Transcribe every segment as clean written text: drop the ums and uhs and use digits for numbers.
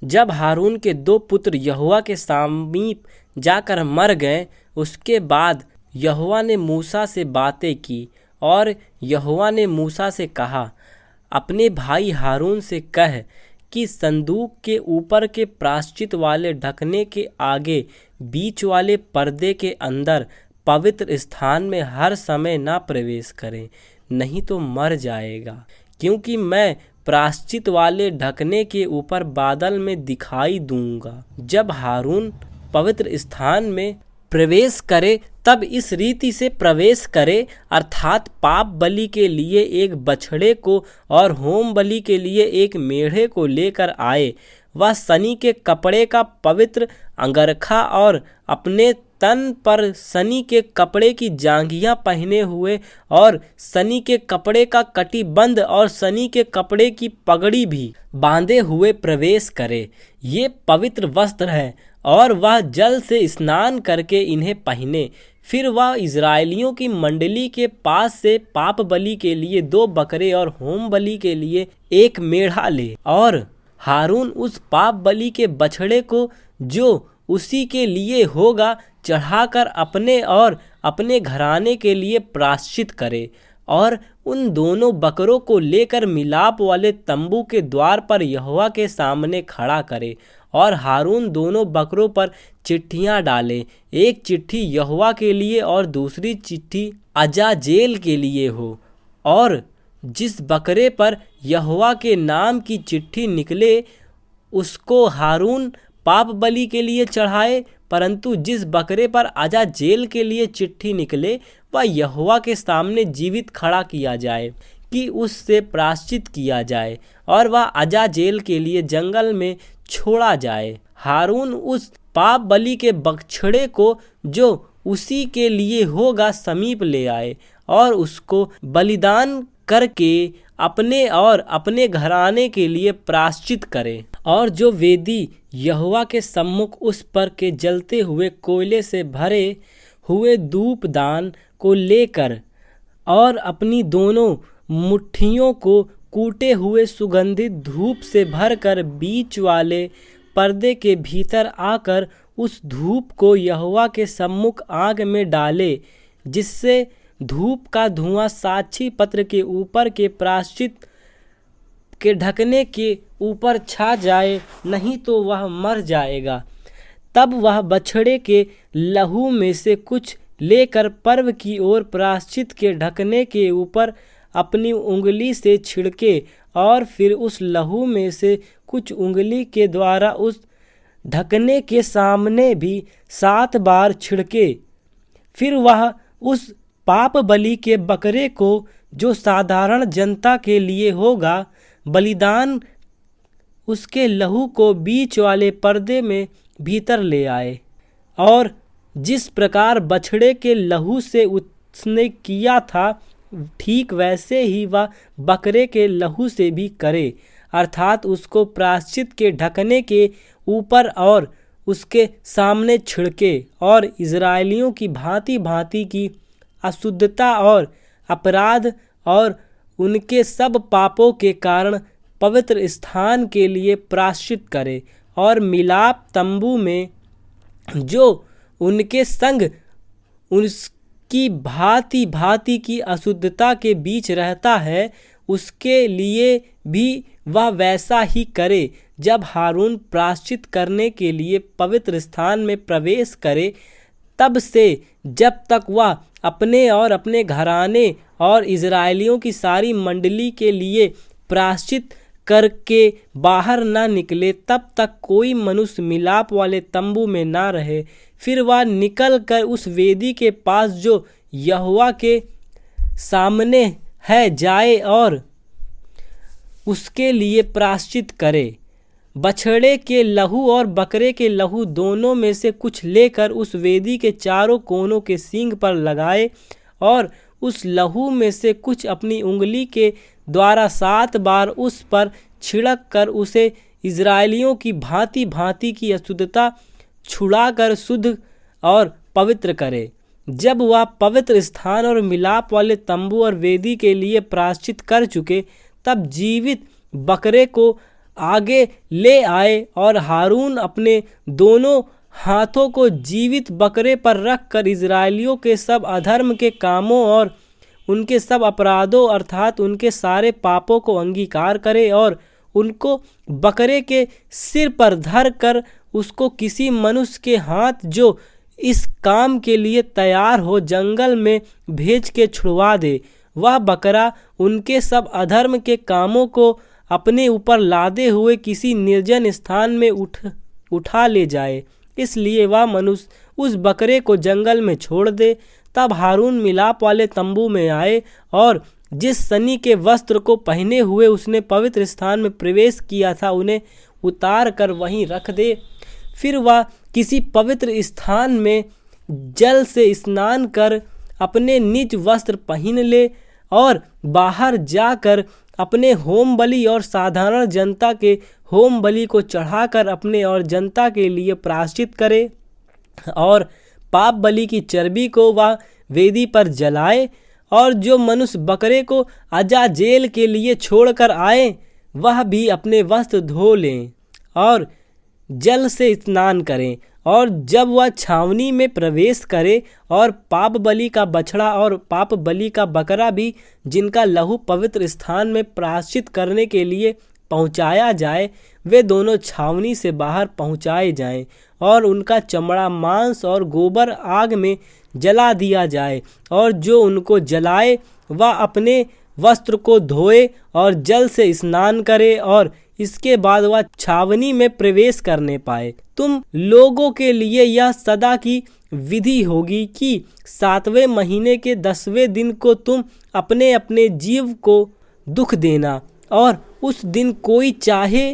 जब हारून के 2 पुत्र यहोवा के समीप जाकर मर गए, उसके बाद यहोवा ने मूसा से बातें की और यहोवा ने मूसा से कहा, अपने भाई हारून से कह कि संदूक के ऊपर के प्रायश्चित वाले ढकने के आगे बीच वाले पर्दे के अंदर पवित्र स्थान में हर समय न प्रवेश करें, नहीं तो मर जाएगा। क्योंकि मैं प्रायश्चित वाले ढकने के ऊपर बादल में दिखाई दूंगा। जब हारून पवित्र स्थान में प्रवेश करे तब इस रीति से प्रवेश करे, अर्थात पाप बलि के लिए एक बछड़े को और होम बलि के लिए एक मेढ़े को लेकर आए। वह सनी के कपड़े का पवित्र अंगरखा और अपने तन पर सनी के कपड़े की जांघिया पहने हुए और सनी के कपड़े का कटिबंध और सनी के कपड़े की पगड़ी भी बांधे हुए प्रवेश करे। ये पवित्र वस्त्र है और वह जल से स्नान करके इन्हें पहने। फिर वह इजरायलियों की मंडली के पास से पाप बलि के लिए 2 बकरे और होम बलि के लिए 1 मेढ़ा ले, और हारून उस पाप बलि के बछड़े को जो उसी के लिए होगा चढ़ाकर अपने और अपने घराने के लिए प्रायश्चित करे, और उन दोनों बकरों को लेकर मिलाप वाले तंबू के द्वार पर यहोवा के सामने खड़ा करे। और हारून दोनों बकरों पर चिट्ठियां डाले, एक चिट्ठी यहोवा के लिए और दूसरी चिट्ठी अजाजेल के लिए हो। और जिस बकरे पर यहोवा के नाम की चिट्ठी निकले उसको हारून पाप बलि के लिए चढ़ाए, परंतु जिस बकरे पर अजाजेल के लिए चिट्ठी निकले वह यहोवा के सामने जीवित खड़ा किया जाए कि उससे प्रायश्चित किया जाए, और वह अजाजेल के लिए जंगल में छोड़ा जाए। हारून उस पाप बलि के बछड़े को जो उसी के लिए होगा समीप ले आए और उसको बलिदान करके अपने और अपने घराने के लिए प्रायश्चित करे। और जो वेदी यहोवा के सम्मुख उस पर के जलते हुए कोयले से भरे हुए धूपदान को लेकर और अपनी दोनों मुट्ठियों को कूटे हुए सुगंधित धूप से भरकर बीच वाले पर्दे के भीतर आकर उस धूप को यहोवा के सम्मुख आग में डाले, जिससे धूप का धुआं साक्षी पत्र के ऊपर के प्रायश्चित के ढकने के ऊपर छा जाए, नहीं तो वह मर जाएगा। तब वह बछड़े के लहू में से कुछ लेकर पर्व की ओर प्रायश्चित के ढकने के ऊपर अपनी उंगली से छिड़के, और फिर उस लहू में से कुछ उंगली के द्वारा उस ढकने के सामने भी 7 बार छिड़के। फिर वह उस पाप बलि के बकरे को जो साधारण जनता के लिए होगा बलिदान, उसके लहू को बीच वाले पर्दे में भीतर ले आए, और जिस प्रकार बछड़े के लहू से उसने किया था ठीक वैसे ही वह बकरे के लहू से भी करे, अर्थात उसको प्रायश्चित के ढकने के ऊपर और उसके सामने छिड़के, और इजरायलियों की भांति भांति की अशुद्धता और अपराध और उनके सब पापों के कारण पवित्र स्थान के लिए प्रायश्चित करे, और मिलाप तंबू में जो उनके संग उसकी भांति भांति की अशुद्धता के बीच रहता है उसके लिए भी वह वैसा ही करे। जब हारून प्रायश्चित करने के लिए पवित्र स्थान में प्रवेश करे, तब से जब तक वह अपने और अपने घराने और इजरायलियों की सारी मंडली के लिए प्रायश्चित करके बाहर ना निकले, तब तक कोई मनुष्य मिलाप वाले तंबू में ना रहे। फिर वह निकल कर उस वेदी के पास जो यहोवा के सामने है जाए और उसके लिए प्रायश्चित करे। बछड़े के लहू और बकरे के लहू दोनों में से कुछ लेकर उस वेदी के चारों कोनों के सींग पर लगाए, और उस लहू में से कुछ अपनी उंगली के द्वारा 7 बार उस पर छिड़क कर उसे इजरायलियों की भांति भांति की अशुद्धता छुड़ाकर शुद्ध और पवित्र करे। जब वह पवित्र स्थान और मिलाप वाले तंबू और वेदी के लिए प्रायश्चित कर चुके, तब जीवित बकरे को आगे ले आए और हारून अपने दोनों हाथों को जीवित बकरे पर रखकर इजरायलियों के सब अधर्म के कामों और उनके सब अपराधों अर्थात उनके सारे पापों को अंगीकार करे और उनको बकरे के सिर पर धर कर उसको किसी मनुष्य के हाथ जो इस काम के लिए तैयार हो जंगल में भेज के छुड़वा दे। वह बकरा उनके सब अधर्म के कामों को अपने ऊपर लादे हुए किसी निर्जन स्थान में उठा ले जाए, इसलिए वह मनुष्य उस बकरे को जंगल में छोड़ दे। तब हारून मिलाप वाले तंबू में आए और जिस सनी के वस्त्र को पहने हुए उसने पवित्र स्थान में प्रवेश किया था उन्हें उतार कर वहीं रख दे। फिर वह किसी पवित्र स्थान में जल से स्नान कर अपने निज वस्त्र पहन ले और बाहर जाकर अपने होम बलि और साधारण जनता के होम बलि को चढ़ाकर अपने और जनता के लिए प्रायश्चित करे और पाप बलि की चर्बी को वह वेदी पर जलाए। और जो मनुष्य बकरे को अजाजेल के लिए छोड़कर आए वह भी अपने वस्त्र धो लें और जल से स्नान करें। और जब वह छावनी में प्रवेश करे और पाप बलि का बछड़ा और पाप बलि का बकरा भी जिनका लहू पवित्र स्थान में प्रायश्चित करने के लिए पहुँचाया जाए, वे दोनों छावनी से बाहर पहुँचाए जाएं और उनका चमड़ा मांस और गोबर आग में जला दिया जाए। और जो उनको जलाए वह अपने वस्त्र को धोए और जल से स्नान करे और इसके बाद वह छावनी में प्रवेश करने पाए। तुम लोगों के लिए यह सदा की विधि होगी कि 7वें महीने के 10वें दिन को तुम अपने अपने जीव को दुख देना। और उस दिन कोई चाहे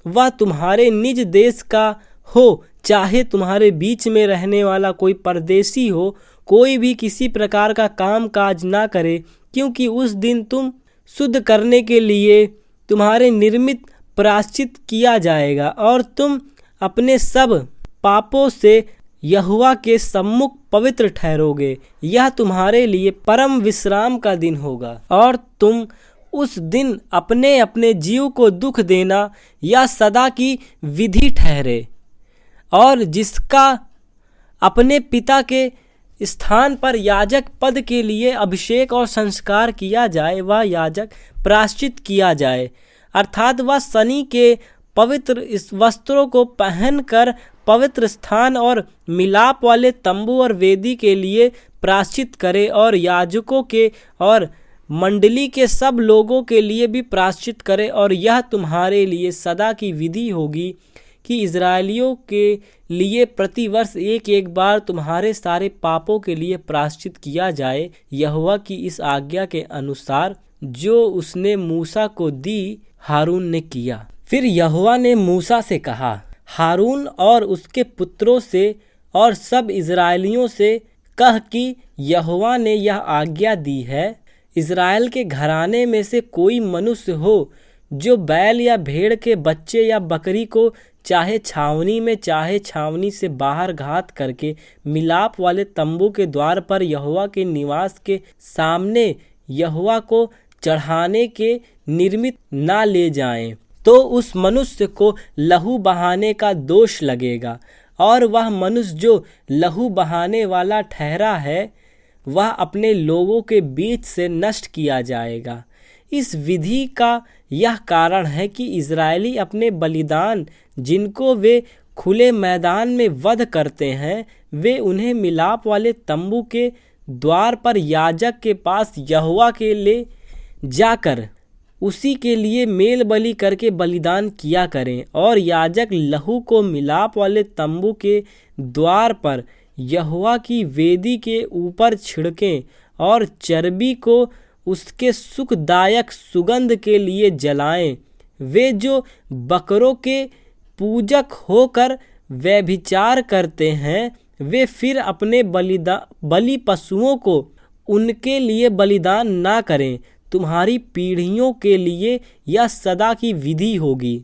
वह तुम्हारे निज देश का हो चाहे तुम्हारे बीच में रहने वाला कोई परदेशी हो, कोई भी किसी प्रकार का काम काज ना करे, क्योंकि उस दिन तुम शुद्ध करने के लिए तुम्हारे निर्मित प्रायश्चित किया जाएगा और तुम अपने सब पापों से यहोवा के सम्मुख पवित्र ठहरोगे। यह तुम्हारे लिए परम विश्राम का दिन होगा और तुम उस दिन अपने अपने जीव को दुख देना यह सदा की विधि ठहरे। और जिसका अपने पिता के स्थान पर याजक पद के लिए अभिषेक और संस्कार किया जाए, वह याजक प्रायश्चित किया जाए, अर्थात वह सनी के पवित्र इस वस्त्रों को पहनकर पवित्र स्थान और मिलाप वाले तंबू और वेदी के लिए प्रायश्चित करे और याजकों के और मंडली के सब लोगों के लिए भी प्रायश्चित करे। और यह तुम्हारे लिए सदा की विधि होगी कि इजरायलियों के लिए प्रतिवर्ष एक एक बार तुम्हारे सारे पापों के लिए प्रायश्चित किया जाए, यहोवा की इस आज्ञा के अनुसार जो उसने मूसा को दी हारून ने किया। फिर यहोवा ने मूसा से कहा, हारून और उसके पुत्रों से और सब इजरायलियों से कह कि यहोवा ने यह आज्ञा दी है, इजराइल के घराने में से कोई मनुष्य हो जो बैल या भेड़ के बच्चे या बकरी को चाहे छावनी में चाहे छावनी से बाहर घात करके मिलाप वाले तंबू के द्वार पर यहोवा के निवास के सामने यहोवा को चढ़ाने के निर्मित ना ले जाएं, तो उस मनुष्य को लहू बहाने का दोष लगेगा और वह मनुष्य जो लहू बहाने वाला ठहरा है वह अपने लोगों के बीच से नष्ट किया जाएगा। इस विधि का यह कारण है कि इजरायली अपने बलिदान जिनको वे खुले मैदान में वध करते हैं, वे उन्हें मिलाप वाले तंबू के द्वार पर याजक के पास यहोवा के ले जाकर उसी के लिए मेल बलि करके बलिदान किया करें। और याजक लहू को मिलाप वाले तंबू के द्वार पर यहोवा की वेदी के ऊपर छिड़कें और चर्बी को उसके सुखदायक सुगंध के लिए जलाएं। वे जो बकरों के पूजक होकर व्यभिचार करते हैं, वे फिर अपने बलि पशुओं को उनके लिए बलिदान ना करें। तुम्हारी पीढ़ियों के लिए यह सदा की विधि होगी।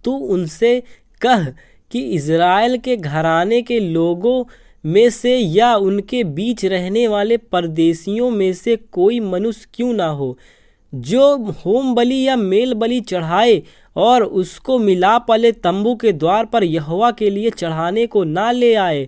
तू उनसे कह कि इजराइल के घराने के लोगों में से या उनके बीच रहने वाले परदेशियों में से कोई मनुष्य क्यों ना हो जो होम बलि या मेल बलि चढ़ाए और उसको मिलाप वाले तंबू के द्वार पर यहोवा के लिए चढ़ाने को ना ले आए,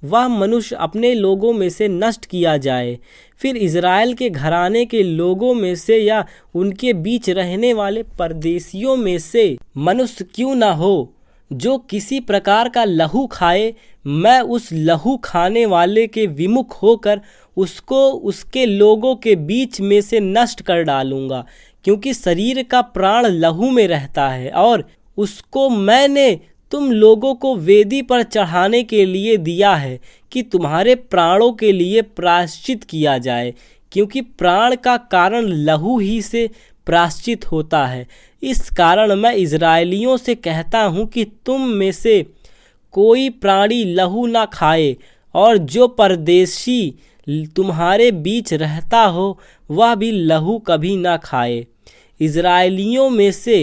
वह मनुष्य अपने लोगों में से नष्ट किया जाए। फिर इज़राइल के घराने के लोगों में से या उनके बीच रहने वाले परदेशियों में से मनुष्य क्यों न हो जो किसी प्रकार का लहू खाए, मैं उस लहू खाने वाले के विमुख होकर उसको उसके लोगों के बीच में से नष्ट कर डालूंगा। क्योंकि शरीर का प्राण लहू में रहता है और उसको मैंने तुम लोगों को वेदी पर चढ़ाने के लिए दिया है कि तुम्हारे प्राणों के लिए प्रायश्चित किया जाए। क्योंकि प्राण का कारण लहू ही से प्रायश्चित होता है। इस कारण मैं इज़राइलियों से कहता हूँ कि तुम में से कोई प्राणी लहू ना खाए, और जो परदेशी तुम्हारे बीच रहता हो वह भी लहू कभी ना खाए। इज़राइलियों में से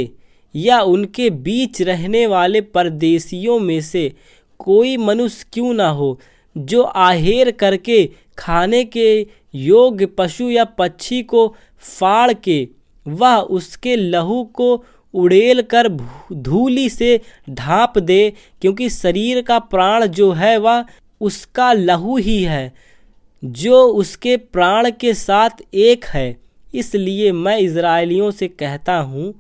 या उनके बीच रहने वाले परदेशियों में से कोई मनुष्य क्यों ना हो जो आहेर करके खाने के योग्य पशु या पक्षी को फाड़ के वह उसके लहू को उड़ेल कर धूलि से ढांप दे। क्योंकि शरीर का प्राण जो है वह उसका लहू ही है, जो उसके प्राण के साथ एक है। इसलिए मैं इज़राइलियों से कहता हूँ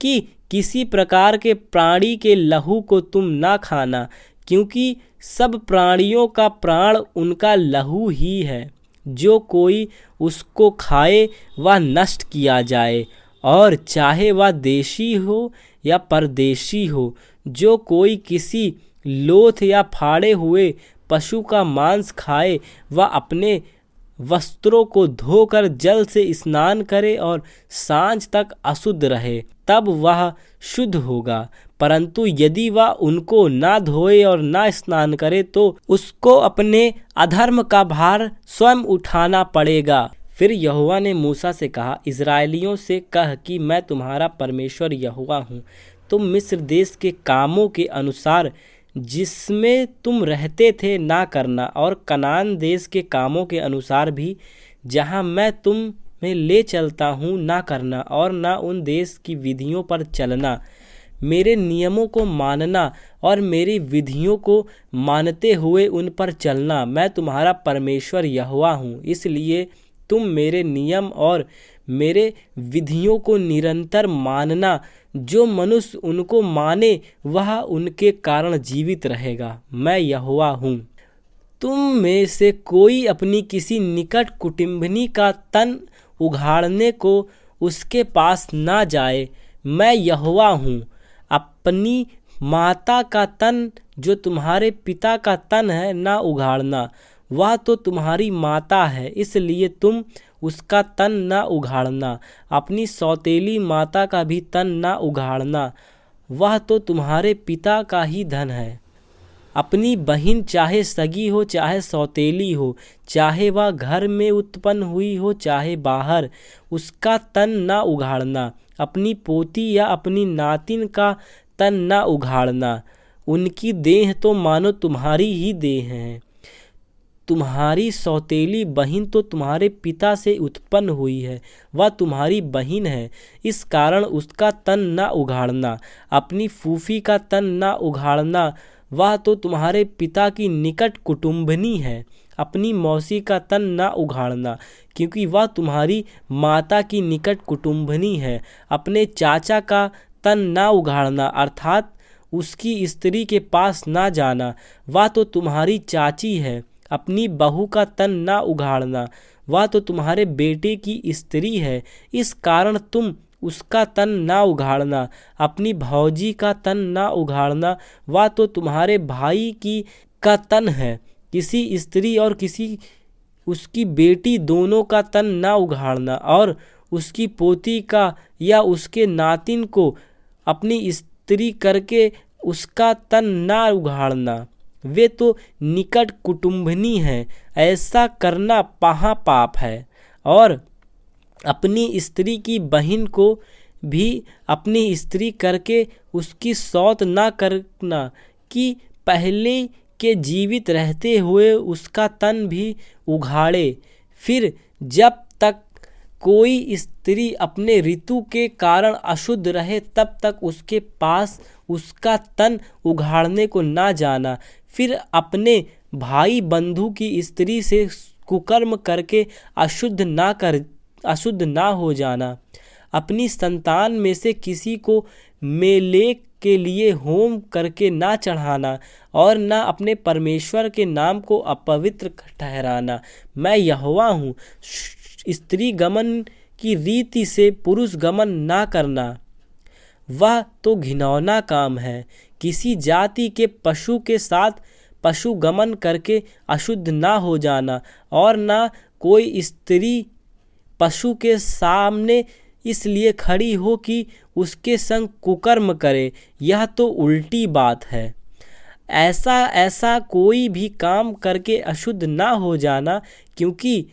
कि किसी प्रकार के प्राणी के लहू को तुम ना खाना, क्योंकि सब प्राणियों का प्राण उनका लहू ही है। जो कोई उसको खाए वह नष्ट किया जाए, और चाहे वह देशी हो या परदेशी हो। जो कोई किसी लोथ या फाड़े हुए पशु का मांस खाए वह अपने वस्त्रों को धोकर जल से स्नान करे और सांझ तक अशुद्ध रहे, तब वह शुद्ध होगा। परंतु यदि वह उनको ना धोए और ना स्नान करे तो उसको अपने अधर्म का भार स्वयं उठाना पड़ेगा। फिर यहोवा ने मूसा से कहा, इज़राइलियों से कह कि मैं तुम्हारा परमेश्वर यहोवा हूँ। तुम मिस्र देश के कामों के अनुसार जिसमें तुम रहते थे ना करना, और कनान देश के कामों के अनुसार भी जहाँ मैं तुम्हें ले चलता हूँ ना करना, और ना उन देश की विधियों पर चलना। मेरे नियमों को मानना और मेरी विधियों को मानते हुए उन पर चलना। मैं तुम्हारा परमेश्वर यहोवा हूँ। इसलिए तुम मेरे नियम और मेरे विधियों को निरंतर मानना। जो मनुष्य उनको माने वह उनके कारण जीवित रहेगा। मैं यहोवा हूँ। तुम में से कोई अपनी किसी निकट कुटुंबिनी का तन उघाड़ने को उसके पास ना जाए। मैं यहोवा हूँ। अपनी माता का तन जो तुम्हारे पिता का तन है ना उघाड़ना, वह तो तुम्हारी माता है, इसलिए तुम उसका तन ना उघाड़ना। अपनी सौतेली माता का भी तन ना उघाड़ना, वह तो तुम्हारे पिता का ही धन है। अपनी बहन चाहे सगी हो चाहे सौतेली हो, चाहे वह घर में उत्पन्न हुई हो चाहे बाहर, उसका तन ना उघाड़ना। अपनी पोती या अपनी नातिन का तन ना उघाड़ना। उनकी देह तो मानो तुम्हारी ही देह है। तुम्हारी सौतेली बहन तो तुम्हारे पिता से उत्पन्न हुई है, वह तुम्हारी बहन है, इस कारण उसका तन ना उघाड़ना। अपनी फूफी का तन ना उघाड़ना, वह तो तुम्हारे पिता की निकट कुटुंबनी है। अपनी मौसी का तन ना उघाड़ना, क्योंकि वह तुम्हारी माता की निकट कुटुंबनी है। अपने चाचा का तन ना उघाड़ना, अर्थात उसकी स्त्री के पास ना जाना, वह तो तुम्हारी चाची है। अपनी बहू का तन ना उघाड़ना, वह तो तुम्हारे बेटे की स्त्री है, इस कारण तुम उसका तन ना उघाड़ना। अपनी भौजी का तन ना उघाड़ना, वह तो तुम्हारे भाई की का तन है। किसी स्त्री और किसी उसकी बेटी दोनों का तन ना उघाड़ना, और उसकी पोती का या उसके नातिन को अपनी स्त्री करके उसका तन ना उघाड़ना, वे तो निकट कुटुंबनी हैं। ऐसा करना महापाप है। और अपनी स्त्री की बहन को भी अपनी स्त्री करके उसकी सौत ना करना, कि पहले के जीवित रहते हुए उसका तन भी उघाड़े। फिर जब तक कोई स्त्री अपने ऋतु के कारण अशुद्ध रहे तब तक उसके पास उसका तन उघाड़ने को ना जाना। फिर अपने भाई बंधु की स्त्री से कुकर्म करके अशुद्ध ना हो जाना। अपनी संतान में से किसी को मेलेक के लिए होम करके ना चढ़ाना और ना अपने परमेश्वर के नाम को अपवित्र ठहराना। मैं यहोवा हूँ। स्त्री गमन की रीति से पुरुष गमन ना करना, वह तो घिनौना काम है। किसी जाति के पशु के साथ पशु गमन करके अशुद्ध ना हो जाना, और ना कोई स्त्री पशु के सामने इसलिए खड़ी हो कि उसके संग कुकर्म करे, यह तो उल्टी बात है। ऐसा कोई भी काम करके अशुद्ध ना हो जाना, क्योंकि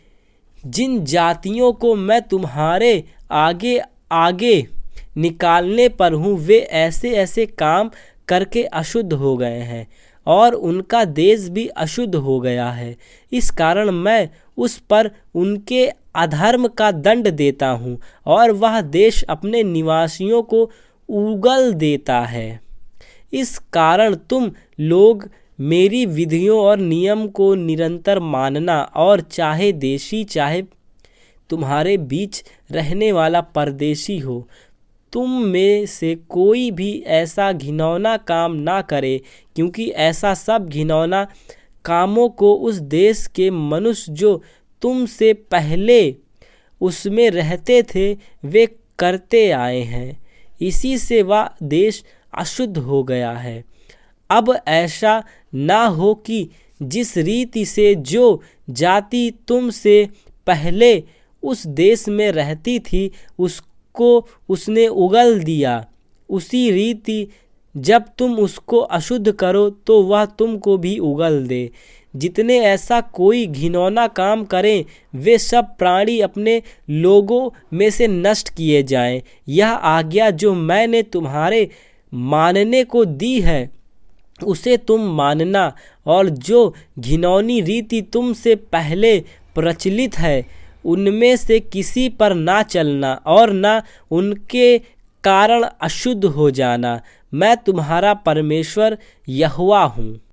जिन जातियों को मैं तुम्हारे आगे आगे निकालने पर हूँ, वे ऐसे ऐसे काम करके अशुद्ध हो गए हैं और उनका देश भी अशुद्ध हो गया है। इस कारण मैं उस पर उनके अधर्म का दंड देता हूँ और वह देश अपने निवासियों को उगल देता है। इस कारण तुम लोग मेरी विधियों और नियम को निरंतर मानना, और चाहे देशी चाहे तुम्हारे बीच रहने वाला परदेशी हो, तुम में से कोई भी ऐसा घिनौना काम ना करे, क्योंकि ऐसा सब घिनौना कामों को उस देश के मनुष्य जो तुमसे पहले उसमें रहते थे वे करते आए हैं। इसी से वह देश अशुद्ध हो गया है। अब ऐसा ना हो कि जिस रीति से जो जाति तुमसे पहले उस देश में रहती थी उसको उसने उगल दिया, उसी रीति जब तुम उसको अशुद्ध करो तो वह तुमको भी उगल दे। जितने ऐसा कोई घिनौना काम करें, वे सब प्राणी अपने लोगों में से नष्ट किए जाएं। यह आज्ञा जो मैंने तुम्हारे मानने को दी है, उसे तुम मानना, और जो घिनौनी रीति तुमसे पहले प्रचलित है उनमें से किसी पर ना चलना और ना उनके कारण अशुद्ध हो जाना। मैं तुम्हारा परमेश्वर यहोवा हूँ।